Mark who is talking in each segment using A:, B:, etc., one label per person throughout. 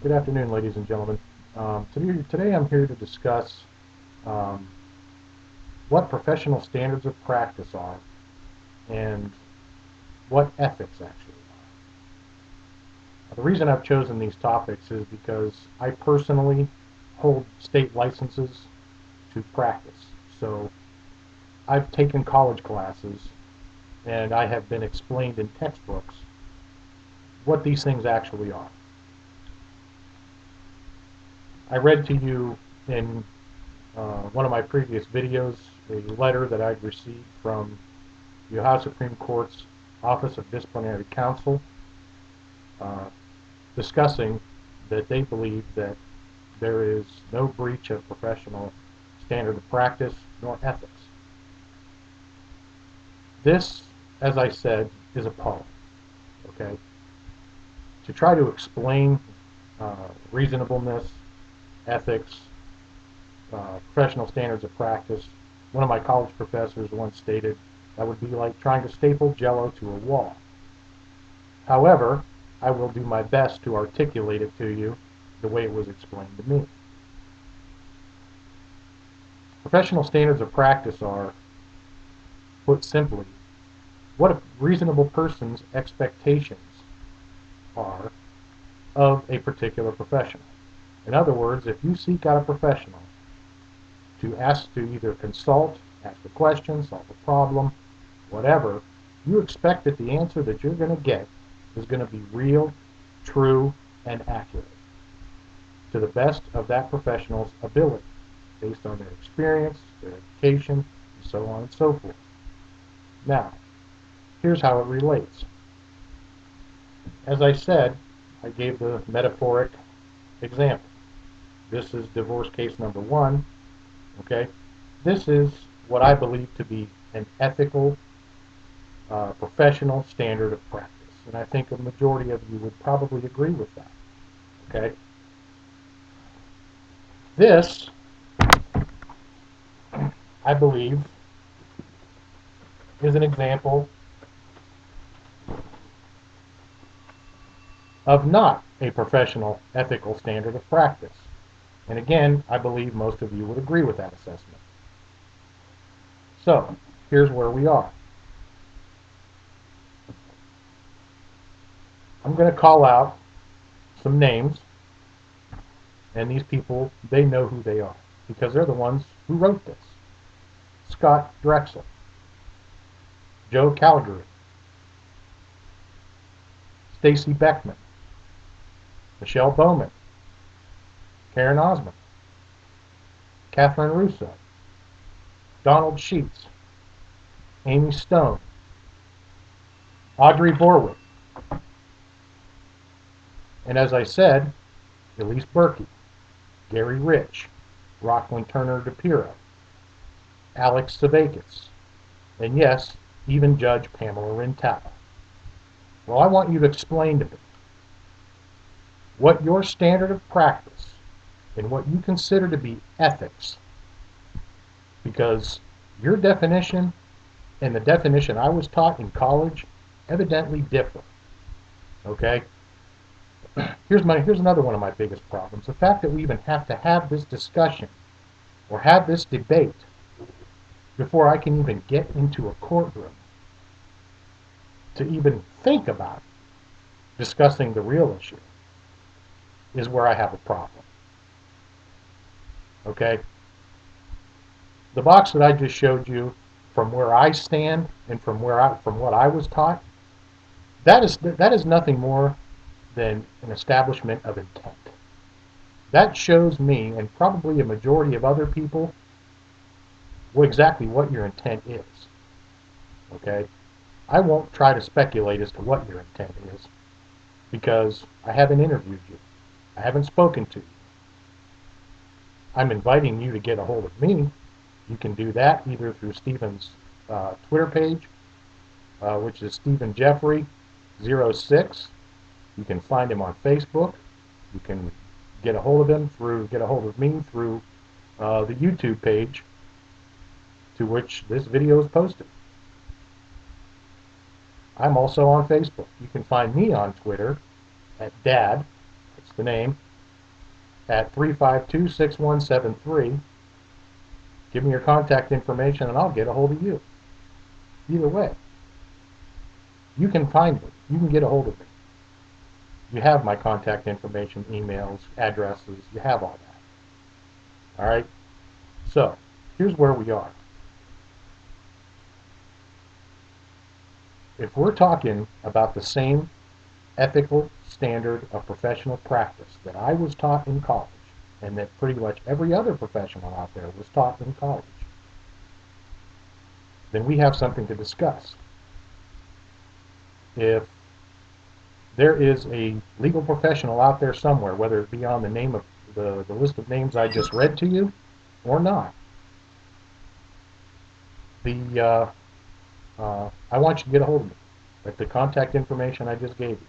A: Good afternoon, ladies and gentlemen. Today I'm here to discuss um, what professional standards of practice are and what ethics actually are. The reason I've chosen these topics is because I personally hold state licenses to practice. So I've taken college classes and I have been explained in textbooks what these things actually are. I read to you in one of my previous videos a letter that I'd received from the Ohio Supreme Court's Office of Disciplinary Counsel uh, discussing that they believe that there is no breach of professional standard of practice nor ethics. This, as I said, is a poem, okay? To try to explain reasonableness, ethics, professional standards of practice. One of my college professors once stated that would be like trying to staple Jello to a wall. However, I will do my best to articulate it to you the way it was explained to me. Professional standards of practice are, put simply, what a reasonable person's expectations are of a particular professional. In other words, if you seek out a professional to either consult, ask a question, solve a problem, whatever, you expect that the answer that you're going to get is going to be real, true, and accurate to the best of that professional's ability, based on their experience, their education, and so on and so forth. Now, here's how it relates. As I said, I gave the metaphoric example. This is divorce case number one. Okay, this is what I believe to be an ethical, professional standard of practice, and I think a majority of you would probably agree with that. Okay, this, I believe, is an example of not a professional ethical standard of practice. And again, I believe most of you would agree with that assessment. So, here's where we are. I'm going to call out some names, and these people, they know who they are because they're the ones who wrote this. Scott Drexel, Joe Calgary, Stacy Beckman, Michelle Bowman, Karen Osmond, Catherine Russo, Donald Sheets, Amy Stone, Audrey Borwick, and as I said, Elise Berkey, Gary Rich, Rockland Turner DePiro, Alex Savakis, and yes, even Judge Pamela Rintao. Well, I want you to explain to me what your standard of practice and what you consider to be ethics, because your definition and the definition I was taught in college evidently differ. Okay? Here's another one of my biggest problems. The fact that we even have to have this discussion or have this debate before I can even get into a courtroom to even think about discussing the real issue is where I have a problem. Okay? The box that I just showed you, from where I stand and from what I was taught, that is nothing more than an establishment of intent. That shows me, and probably a majority of other people, exactly what your intent is. Okay? I won't try to speculate as to what your intent is because I haven't interviewed you. I haven't spoken to you. I'm inviting you to get a hold of me. You can do that either through Stephen's Twitter page, which is Stephen Jeffrey 06. You can find him on Facebook. You can get a hold of me through the YouTube page to which this video is posted. I'm also on Facebook. You can find me on Twitter at Dad, that's the name, at 352-6173. Give me your contact information and I'll get a hold of you. Either way, you can find me. You can get a hold of me. You have my contact information, emails, addresses. You have all that. All right? So, here's where we are. If we're talking about the same ethical standard of professional practice that I was taught in college, and that pretty much every other professional out there was taught in college, then we have something to discuss. If there is a legal professional out there somewhere, whether it be on the name of the list of names I just read to you or not, I want you to get a hold of me at the contact information I just gave you,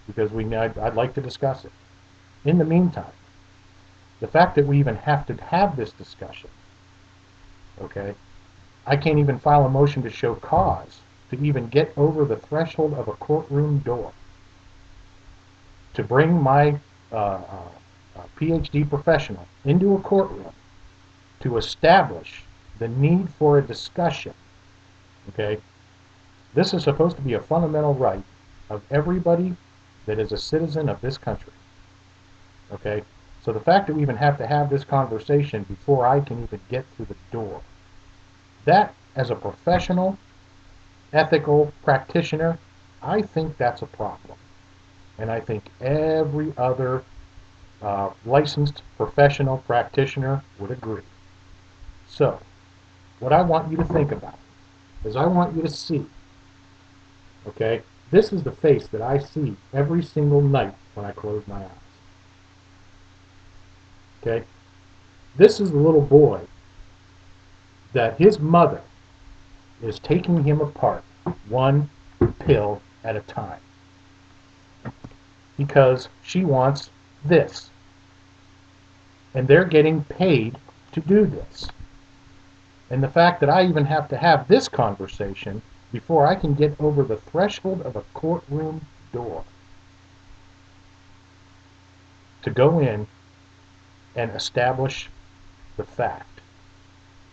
A: because I'd like to discuss it. In the meantime, the fact that we even have to have this discussion, okay, I can't even file a motion to show cause to even get over the threshold of a courtroom door to bring my PhD professional into a courtroom to establish the need for a discussion. Okay, this is supposed to be a fundamental right of everybody that is a citizen of this country. Okay, so the fact that we even have to have this conversation before I can even get through the door, that, as a professional, ethical practitioner, I think that's a problem. And I think every other licensed professional practitioner would agree. So, what I want you to think about is I want you to see, okay, this is the face that I see every single night when I close my eyes. Okay, this is the little boy that his mother is taking him apart one pill at a time because she wants this. And they're getting paid to do this. And the fact that I even have to have this conversation before I can get over the threshold of a courtroom door to go in and establish the fact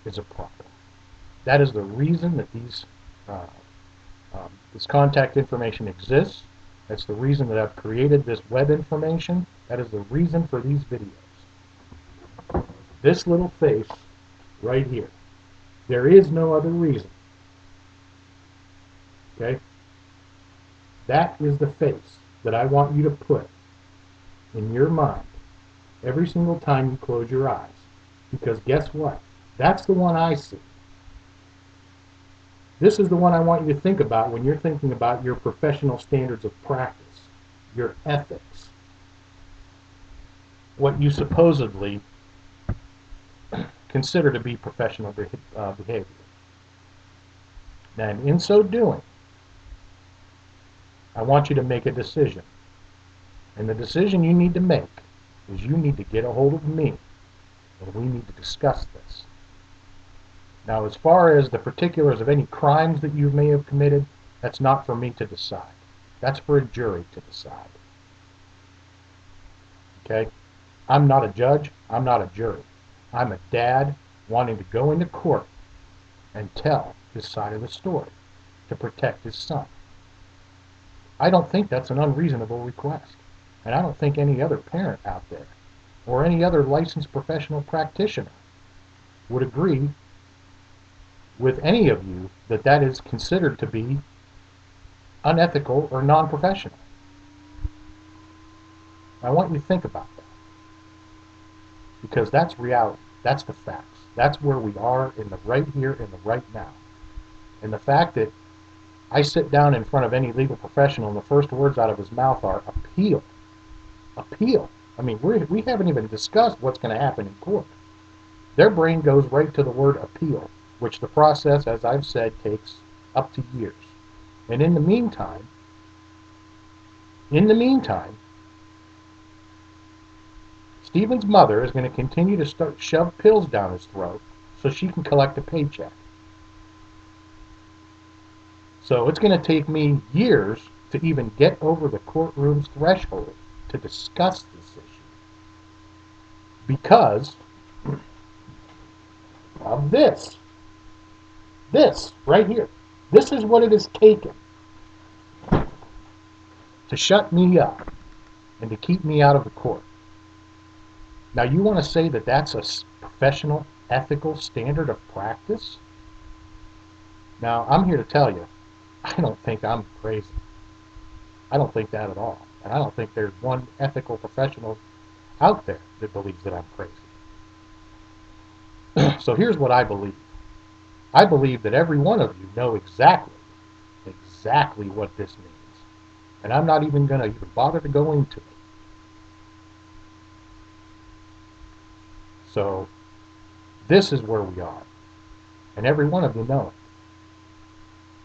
A: is a problem. That is the reason that this contact information exists. That's the reason that I've created this web information. That is the reason for these videos. This little face right here. There is no other reason. Okay? That is the face that I want you to put in your mind every single time you close your eyes. Because guess what? That's the one I see. This is the one I want you to think about when you're thinking about your professional standards of practice, your ethics, what you supposedly consider to be professional behavior. And in so doing, I want you to make a decision. And the decision you need to make is you need to get a hold of me, and we need to discuss this. Now, as far as the particulars of any crimes that you may have committed, that's not for me to decide. That's for a jury to decide. Okay? I'm not a judge. I'm not a jury. I'm a dad wanting to go into court and tell his side of the story to protect his son. I don't think that's an unreasonable request. And I don't think any other parent out there or any other licensed professional practitioner would agree with any of you that that is considered to be unethical or non-professional. I want you to think about that, because that's reality. That's the facts. That's where we are in the right here and the right now. And the fact that I sit down in front of any legal professional and the first words out of his mouth are appeal. Appeal. I mean, we haven't even discussed what's going to happen in court. Their brain goes right to the word appeal, which the process, as I've said, takes up to years. And in the meantime, Stephen's mother is going to continue to shove pills down his throat so she can collect a paycheck. So it's going to take me years to even get over the courtroom's threshold to discuss this issue. because of this. This right here. This is what it has taken to shut me up and to keep me out of the court. Now, you want to say that that's a professional, ethical standard of practice? Now, I'm here to tell you, I don't think I'm crazy. I don't think that at all. And I don't think there's one ethical professional out there that believes that I'm crazy. So here's what I believe. I believe that every one of you know exactly what this means. And I'm not even going to even bother to go into it. So this is where we are. And every one of you know it.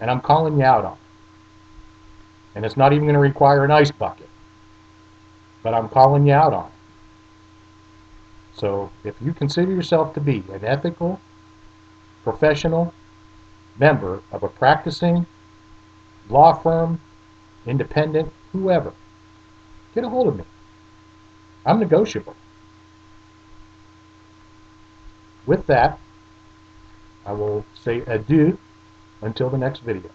A: And I'm calling you out on it. And it's not even going to require an ice bucket. But I'm calling you out on it. So if you consider yourself to be an ethical, professional member of a practicing law firm, independent, whoever, get a hold of me. I'm negotiable. With that, I will say adieu until the next video.